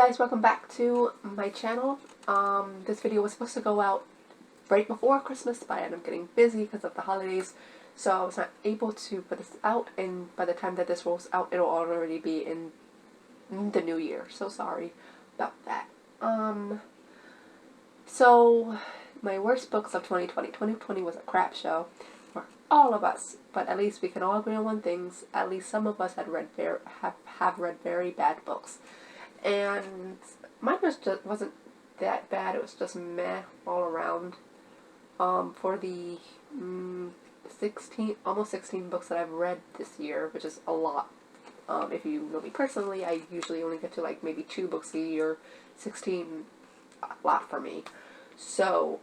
guys, welcome back to my channel. This video was supposed to go out right before Christmas, but I ended up getting busy because of the holidays, so I was not able to put this out, and by the time that this rolls out, it'll already be in the new year, so sorry about that. So, my worst books of 2020. 2020 was a crap show for all of us, but at least we can all agree on one thing. At least some of us have read very bad books. And mine wasn't that bad. It was just meh all around. For the almost 16 books that I've read this year, which is a lot. If you know me personally, I usually only get to like maybe 2 books a year. 16, a lot for me. So,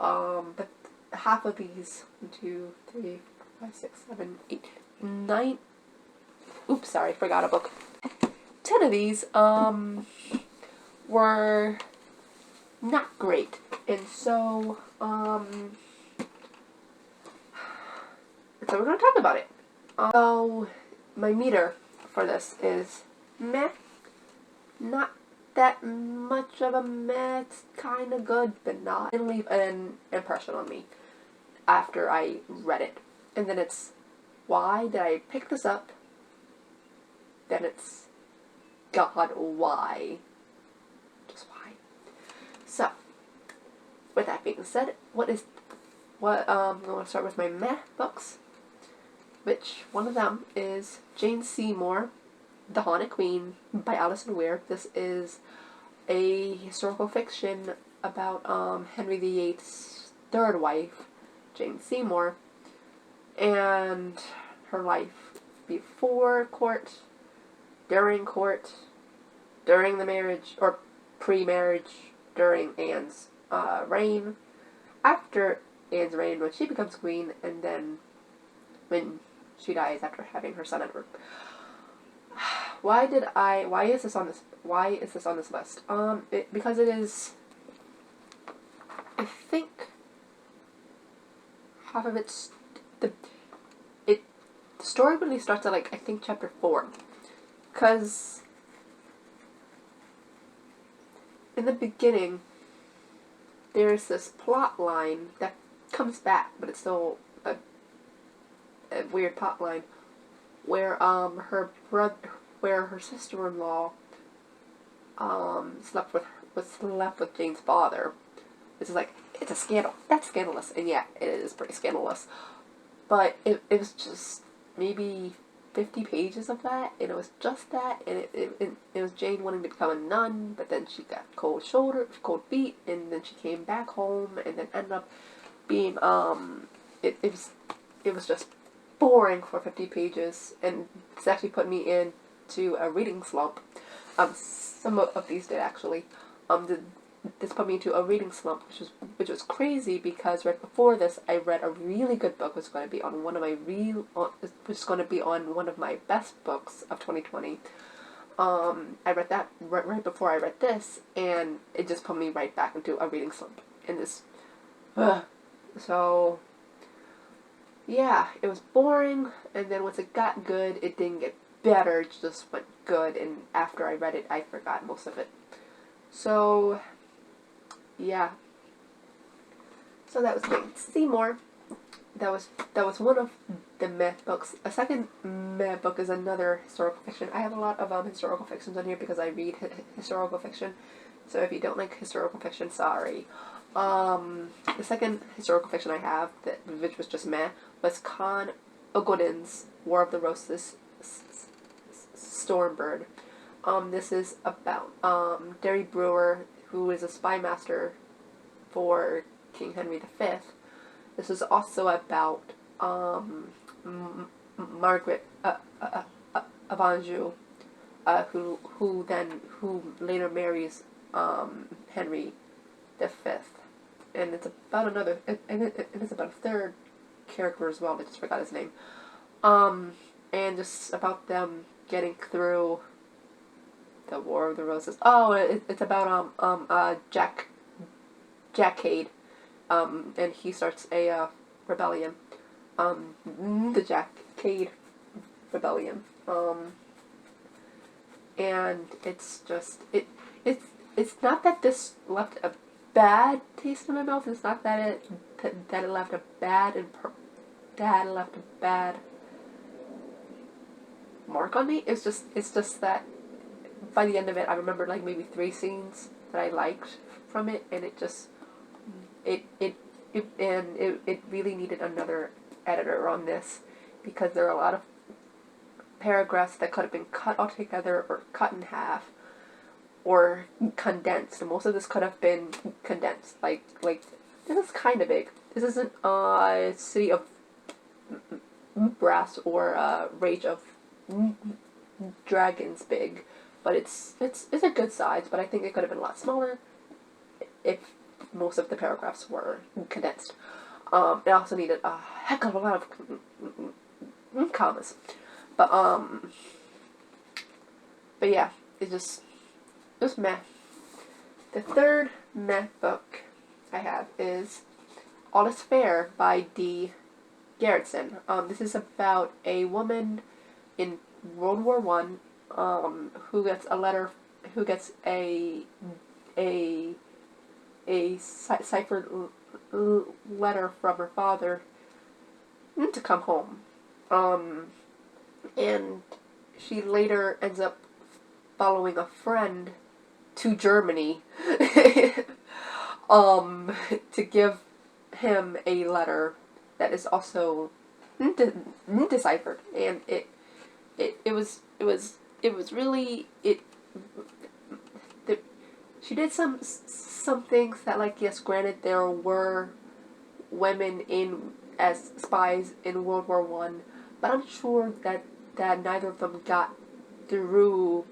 but half of these, 1, 2, 3, 4, 5, 6, 7, 8, 9. Oops, sorry, forgot a book. 10 of these, were not great. And so we're going to talk about it. So, my meter for this is meh. Not that much of a meh. It's kind of good, but not. It didn't leave an impression on me after I read it. And then it's, why did I pick this up? Then it's, God, why? Just why? So, with that being said, I'm going to start with my meh books, which one of them is Jane Seymour, The Haunted Queen by Alison Weir. This is a historical fiction about Henry VIII's third wife, Jane Seymour, and her life before court, during court, during the marriage, or pre-marriage, during Anne's reign, after Anne's reign when she becomes queen, and then when she dies after having her son Edward. Why is this on this list? Because it is, I think, half of the story really starts at, like, I think chapter 4. Because in the beginning, there's this plot line that comes back, but it's still a weird plot line, where her sister-in-law slept with Jane's father. This is like, it's a scandal. That's scandalous, and yeah, it is pretty scandalous. But it was just maybe 50 pages of that, and it was just that, and it was Jane wanting to become a nun, but then she got cold feet, and then she came back home, and then ended up being, it was just boring for 50 pages, and it's actually put me into a reading slump. Some of these did actually. This put me into a reading slump, which was crazy, because right before this I read a really good book, which is going to be on one of my best books of 2020. I read that right before I read this, and it just put me right back into a reading slump. And this, so yeah, it was boring, and then once it got good, it didn't get better, it just went good, and after I read it, I forgot most of it. So yeah. So that was Jane Seymour. That was one of the meh books. A second meh book is another historical fiction. I have a lot of historical fictions on here because I read historical fiction. So if you don't like historical fiction, sorry. The second historical fiction I have, which was just meh, was Con Ogodin's War of the Roses, Stormbird. This is about Derry Brewer, who is a spy master for King Henry V. This is also about Margaret of Anjou, who later marries Henry V. And it's about it's about a third character as well. I just forgot his name. And just about them getting through the War of the Roses. Oh, it's about Jack Cade, and he starts a rebellion, the Jack Cade Rebellion, and it's just it's it's not that this left a bad taste in my mouth. It's not that it left a bad mark on me. It's just that by the end of it, I remembered like maybe 3 scenes that I liked from it, and it really needed another editor on this, because there are a lot of paragraphs that could have been cut altogether or cut in half or condensed. And most of this could have been condensed. Like this is kind of big. This isn't City of Brass or Rage of Dragons big, but it's a good size. But I think it could have been a lot smaller if most of the paragraphs were condensed. It also needed a heck of a lot of commas. But yeah, it was meh. The third meh book I have is All Is Fair by D. Gerritsen. This is about a woman in World War One, who gets a ciphered letter from her father to come home. And she later ends up following a friend to Germany to give him a letter that is also deciphered, and it was really she did some things that, like, yes, granted there were women as spies in World War One, but I'm sure that neither of them got through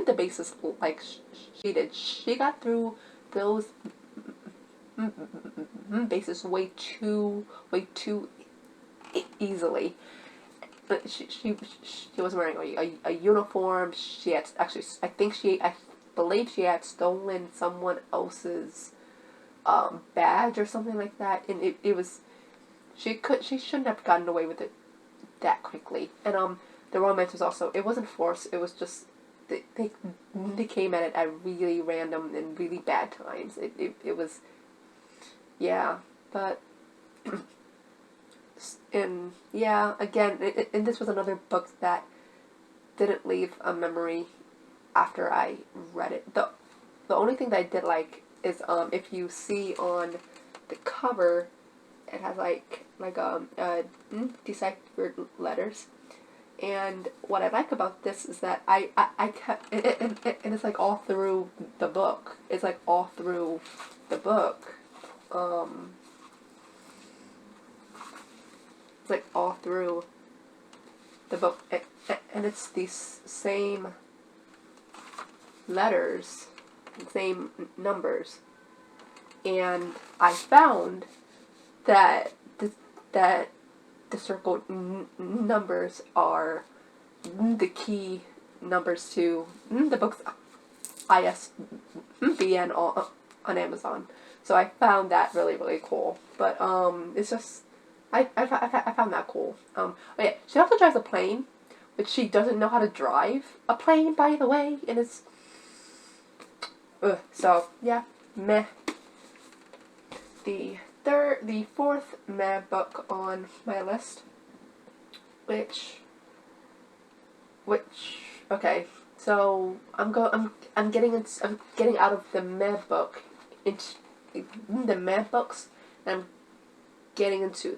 the basis like she did. She got through those bases way too easily. But she was wearing a uniform. She had actually, I believe she had stolen someone else's badge or something like that, and it was she shouldn't have gotten away with it that quickly. And the romance was also, it wasn't forced. It was just they came at it at really random and really bad times. It was, yeah, but. And yeah, again, and this was another book that didn't leave a memory after I read it. The only thing that I did like is if you see on the cover, it has like deciphered letters. And what I like about this is that I kept and it's like all through the book. It's like all through the book. It's like all through the book, and it's these same letters, same numbers, and I found that the circled numbers are the key numbers to the book's ISBN on Amazon. So I found that really, really cool. But it's just I found that cool. But yeah, she also drives a plane, which she doesn't know how to drive a plane, by the way, and it's so yeah, meh. The fourth meh book on my list, which okay, so I'm getting out of the meh book into the meh books, and I'm getting into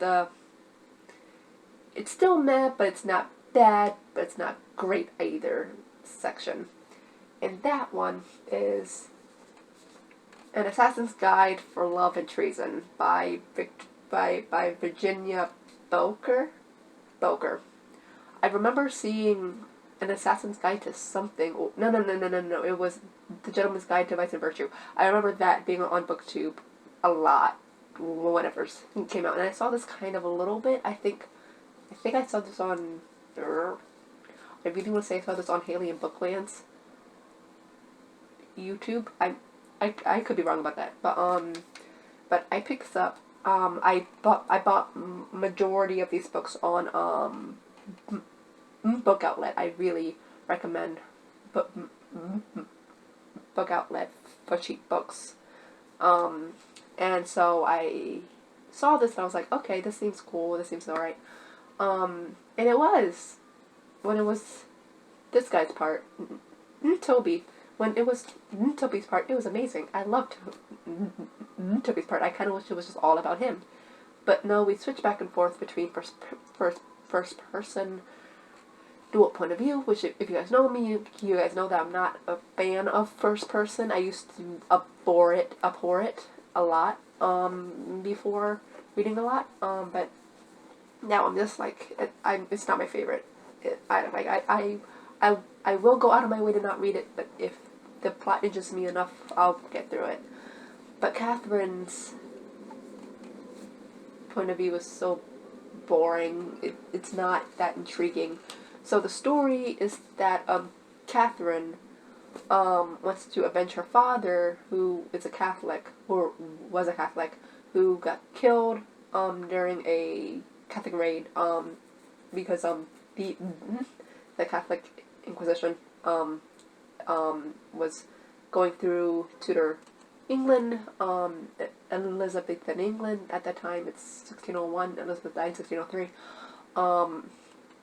it's still meh, but it's not bad, but it's not great either section. And that one is An Assassin's Guide for Love and Treason by Virginia Boker. I remember seeing An Assassin's Guide to something. No. It was The Gentleman's Guide to Vice and Virtue. I remember that being on BookTube a lot whenever it came out, and I saw this kind of a little bit. I think I saw this on. I really want to say I saw this on Haley and Bookland's YouTube. I could be wrong about that, but I picked this up. I bought majority of these books on Book Outlet. I really recommend book outlet for cheap books. And so I saw this and I was like, okay, this seems cool, this seems alright. And it was, when it was this guy's part, Toby, when it was Toby's part, it was amazing. I loved Toby's part. I kind of wish it was just all about him. But no, we switched back and forth between first person dual point of view, which if you guys know me, you guys know that I'm not a fan of first person. I used to abhor it a lot, before reading a lot, but now I'm just like, it's not my favorite. I will go out of my way to not read it, but if the plot interests me enough, I'll get through it. But Catherine's point of view is so boring. It's not that intriguing. So the story is that Catherine wants to avenge her father, who is a Catholic, or was a Catholic, who got killed during a Catholic raid, because the Catholic Inquisition was going through Tudor England, Elizabethan England at that time. It's 1601. Elizabeth died in 1603.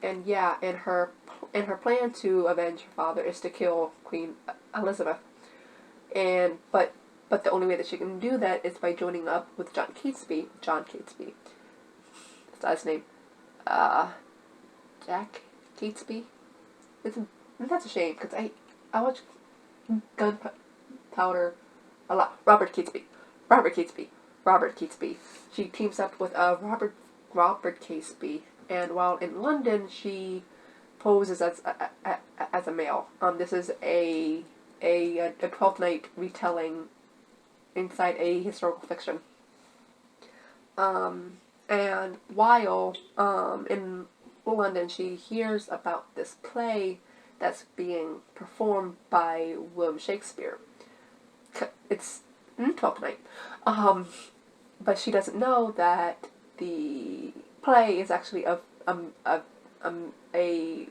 And yeah, and her plan to avenge her father is to kill Queen Elizabeth. And but the only way that she can do that is by joining up with John Catesby. That's his name. Jack Catesby. That's a shame, because I watch Gunpowder a lot. Robert Catesby. She teams up with Robert Catesby, and while in London, she poses as a male. This is a 12th Night retelling inside a historical fiction. And while in London, she hears about this play that's being performed by William Shakespeare. It's 12th Night. But she doesn't know that the play is actually a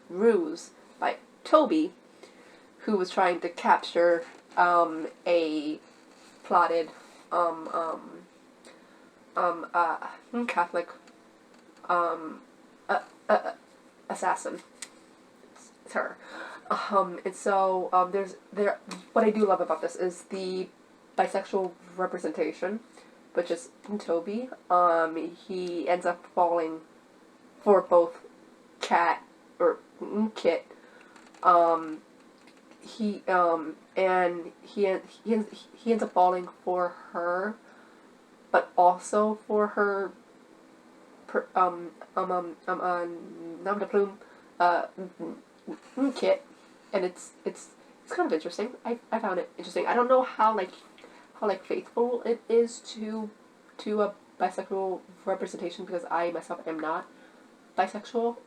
ruse by Toby, who was trying to capture a plotted Catholic assassin. It's her. And so what I do love about this is the bisexual representation, which is Toby. He ends up falling for both Kit. He ends up falling for her, but also for her nom de plume Kit, and it's kind of interesting. I found it interesting. I don't know how faithful it is to a bisexual representation, because I myself am not bisexual.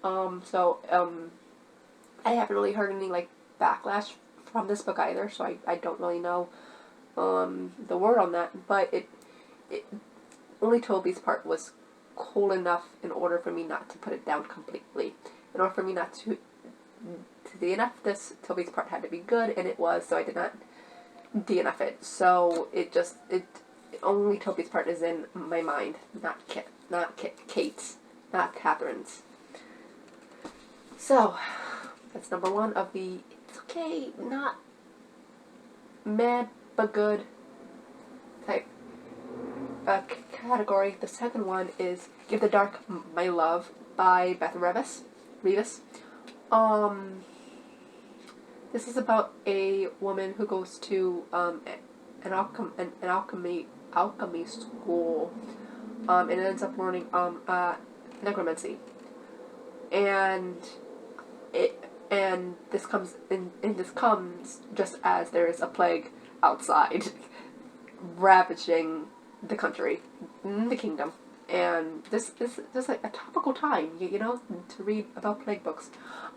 I haven't really heard any backlash from this book either, so I don't really know the word on that. But it only Toby's part was cool enough in order for me not to put it down completely. In order for me not to DNF this, Toby's part had to be good, and it was, so I did not DNF it. So only Toby's part is in my mind, not Kate's, not Catherine's. So that's number one of the it's okay, not mad but good type category. The second one is Give the Dark My Love by Beth Revis. This is about a woman who goes to an alchemy school, and ends up learning necromancy, and this comes just as there is a plague outside ravaging the country, the kingdom. And this is like a topical time, you know, to read about plague books.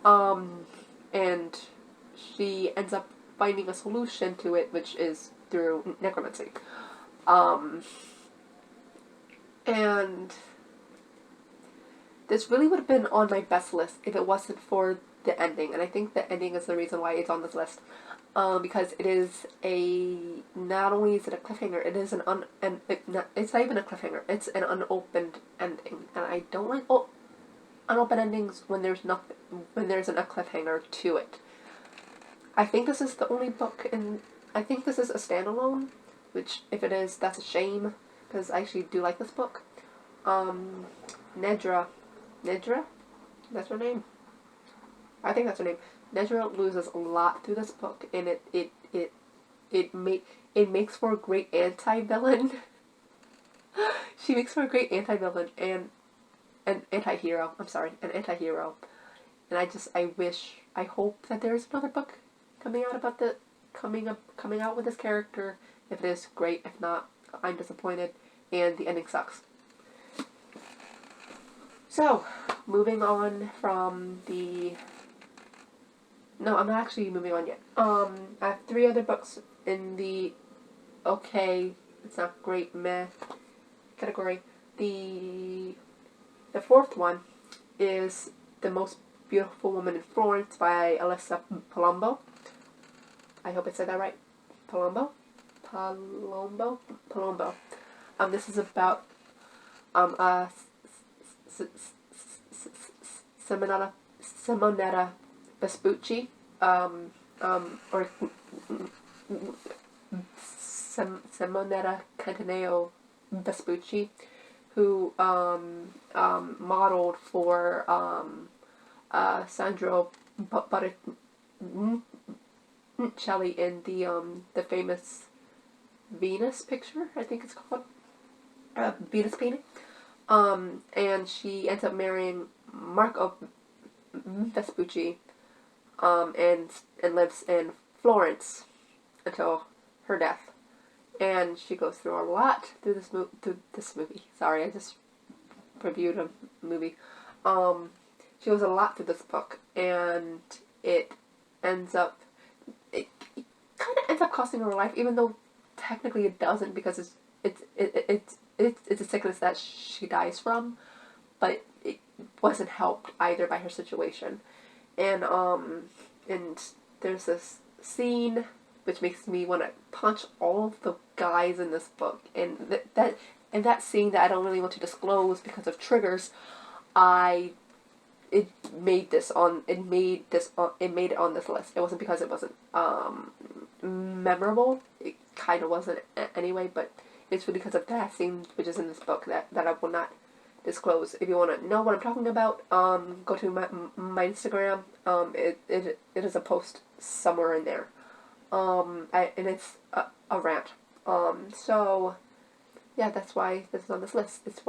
And she ends up finding a solution to it, which is through necromancy. And this really would have been on my best list if it wasn't for the ending, and I think the ending is the reason why it's on this list. Because it is not only is it a cliffhanger, it is it's not even a cliffhanger, it's an unopened ending, and I don't like unopened endings when there's when there isn't a cliffhanger to it. I think this is the only book I think this is a standalone, which if it is, that's a shame, because I actually do like this book. Nedra, that's her name. I think that's her name. Nedra loses a lot through this book, and it makes for a great anti-villain. She makes for a great anti-villain and an anti-hero. I'm sorry, an anti-hero. And I hope that there's another book coming out with this character. If it is, great. If not, I'm disappointed, and the ending sucks. So, moving on from the... No, I'm not actually moving on yet. I have 3 other books in the okay, it's not great, meh category. The 4th one is The Most Beautiful Woman in Florence by Alyssa Palombo. I hope I said that right. Palombo. This is about Simonetta Vespucci, or Simonetta Cantaneo Vespucci, who modeled for Sandro Botticelli in the famous Venus picture, I think it's called, Venus painting. And she ends up marrying Marco Vespucci, and lives in Florence until her death. And she goes through a lot through this movie. Sorry, I just reviewed a movie. She goes a lot through this book, and it kind of ends up costing her life, even though technically it doesn't, because it's a sickness that she dies from, but it wasn't helped either by her situation. And there's this scene which makes me want to punch all of the guys in this book, and that scene that I don't really want to disclose because of triggers, it made it on this list. It wasn't because it wasn't memorable. It kind of wasn't anyway, but it's really because of that scene which is in this book that I will not disclose. If you want to know what I'm talking about, go to my Instagram. It is a post somewhere in there. And it's a rant. So yeah, that's why this is on this list. It's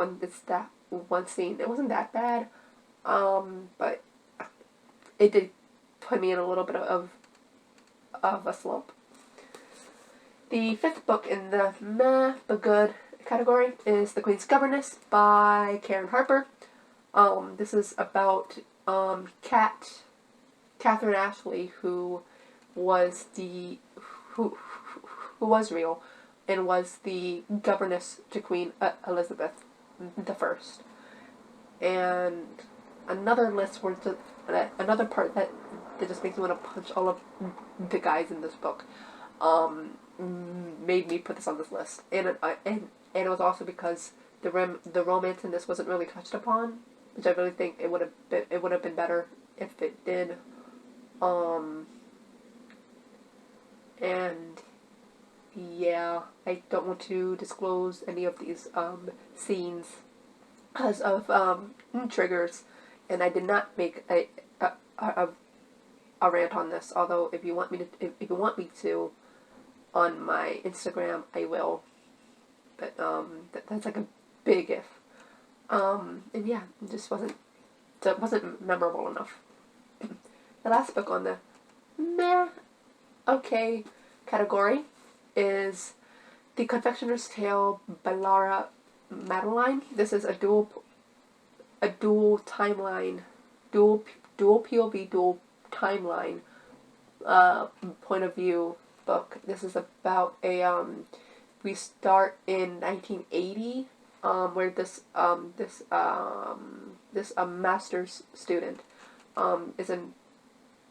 that one scene. It wasn't that bad, but it did put me in a little bit of a slump. The 5th book in the meh but good category is The Queen's Governess by Karen Harper. This is about Catherine Ashley, who was real and was the governess to Queen Elizabeth I. And another part that just makes me want to punch all of the guys in this book made me put this on this list, and it was also because the romance in this wasn't really touched upon, which I really think it would have been better if it did. And yeah, I don't want to disclose any of these scenes because of triggers, and I did not make a rant on this. Although if you want me to, on my Instagram, I will. But that's like a big if. And yeah, it just wasn't memorable enough. The last book on the meh okay category is The Confectioner's Tale by Laura Madeline. This is a dual timeline, dual POV, dual timeline point of view book. This is about we start in 1980, where this master's student is in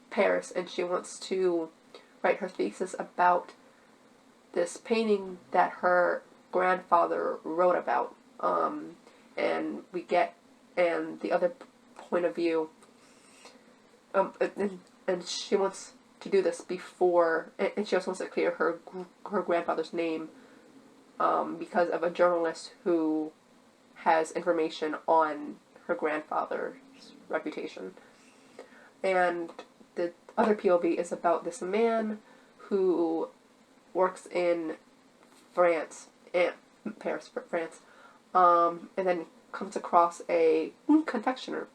Paris, and she wants to write her thesis about this painting that her grandfather wrote about. And we get, and the other point of view, and she wants to do this before, and she also wants to clear her grandfather's name, because of a journalist who has information on her grandfather's reputation. And the other POV is about this man who works in France, Paris, France, and then comes across a confectionery,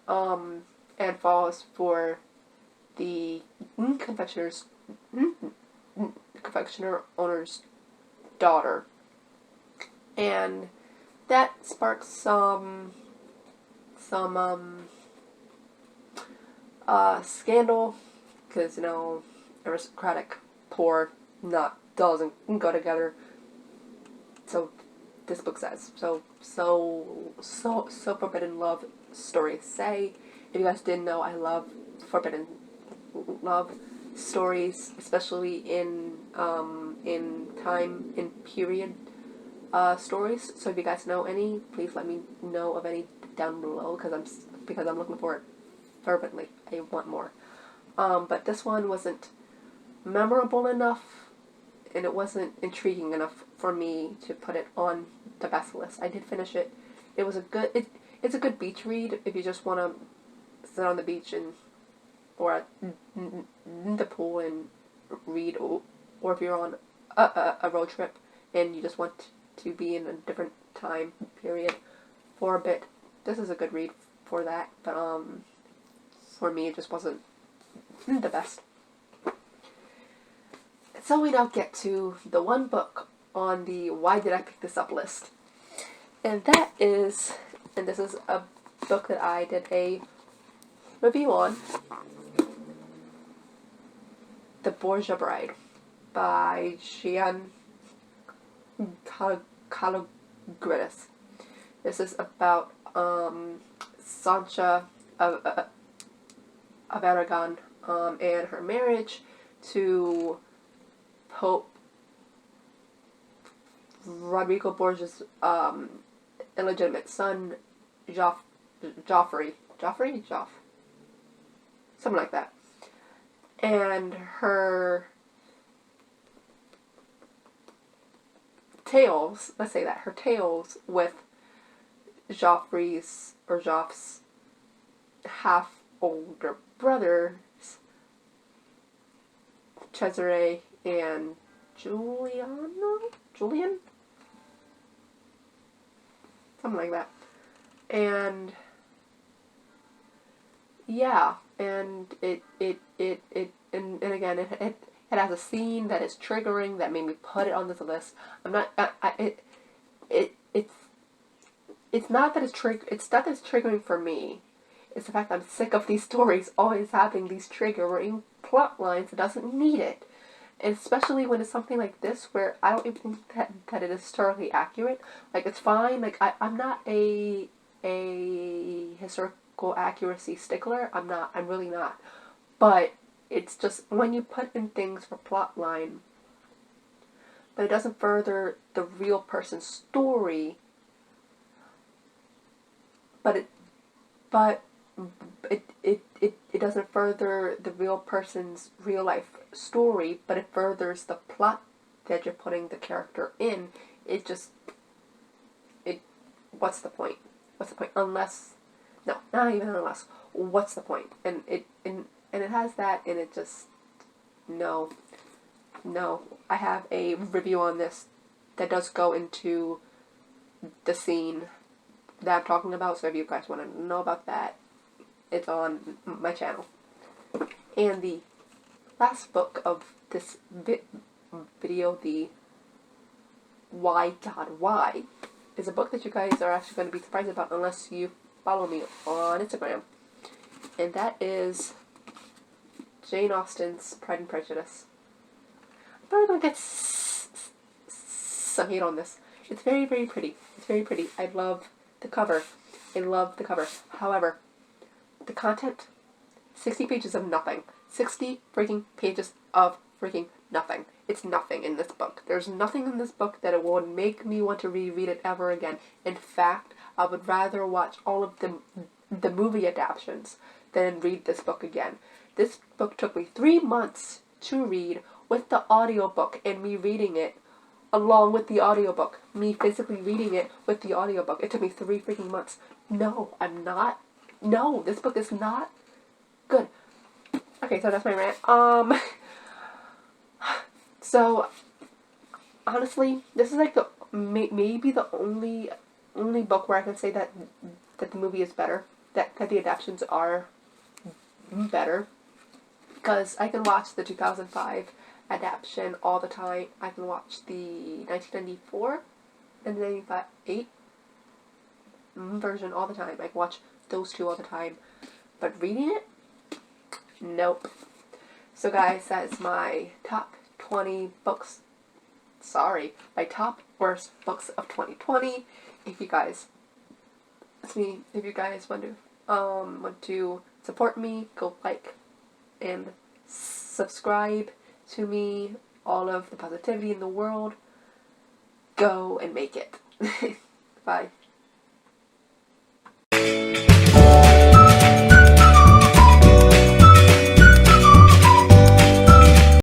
and falls for the confectioner owner's daughter, and that sparks some scandal, because aristocratic poor doesn't go together. So this book says so forbidden love stories say. If you guys didn't know, I love forbidden love stories, especially in period stories. So if you guys know any, please let me know of any down below, because I'm looking for it fervently. I want more. But this one wasn't memorable enough, and it wasn't intriguing enough for me to put it on the best list. I did finish it. It was it's a good beach read if you just want to sit on the beach or at the pool and read, or if you're on a road trip and you just want to be in a different time period for a bit. This is a good read for that, but for me it just wasn't the best. So we now get to the one book on the why did I pick this up list, and this is a book that I did a review on, The Bourgeois Bride by Jean Calogridis. This is about Sancha of Aragon, and her marriage to Pope Rodrigo Borgia's illegitimate son, Joffrey, something like that, and her tales. Let's say that her tales with Joff's half older brothers, Cesare and Julian, something like that, and yeah, and it again, it has a scene that is triggering that made me put it on this list. It's not that it's triggering for me. It's the fact that I'm sick of these stories always having these triggering plot lines that doesn't need it. And especially when it's something like this, where I don't even think that it is historically accurate. Like, it's fine. Like, I'm not a historical accuracy stickler. I'm really not. But it's just when you put in things for plot line, but it doesn't further the real person's story. But it doesn't further the real person's real life story, but it furthers the plot that you're putting the character in. What's the point? What's the point? Unless, no, not even unless. What's the point? And it has that, and it just, no. I have a review on this that does go into the scene that I'm talking about, so if you guys want to know about that, it's on my channel. And the last book of this video, the Why God Why, is a book that you guys are actually going to be surprised about unless you follow me on Instagram. And that is Jane Austen's Pride and Prejudice. I'm probably going to get some hate on this. It's very, very pretty. It's very pretty. I love the cover. However, the content 60 pages of nothing. 60 freaking pages of freaking nothing. It's nothing in this book. There's nothing in this book that it would make me want to reread it ever again. In fact, I would rather watch all of the movie adaptations than read this book again. This book took me 3 months to read with the audiobook and me reading it along with the audiobook. Me physically reading it with the audiobook. It took me 3 freaking months. No, I'm not. No, this book is not good. Okay, so that's my rant. So, honestly, this is like the maybe the only book where I can say that the movie is better, that the adaptations are better, because I can watch the 2005 adaptation all the time. I can watch the 1994 and the 1998 version all the time. I can watch those two all the time, but reading it, nope. So guys, that is my top 20 books. Sorry, my top worst books of 2020. If you guys, if you guys want to support me, go like and subscribe to me. All of the positivity in the world. Go and make it. Bye.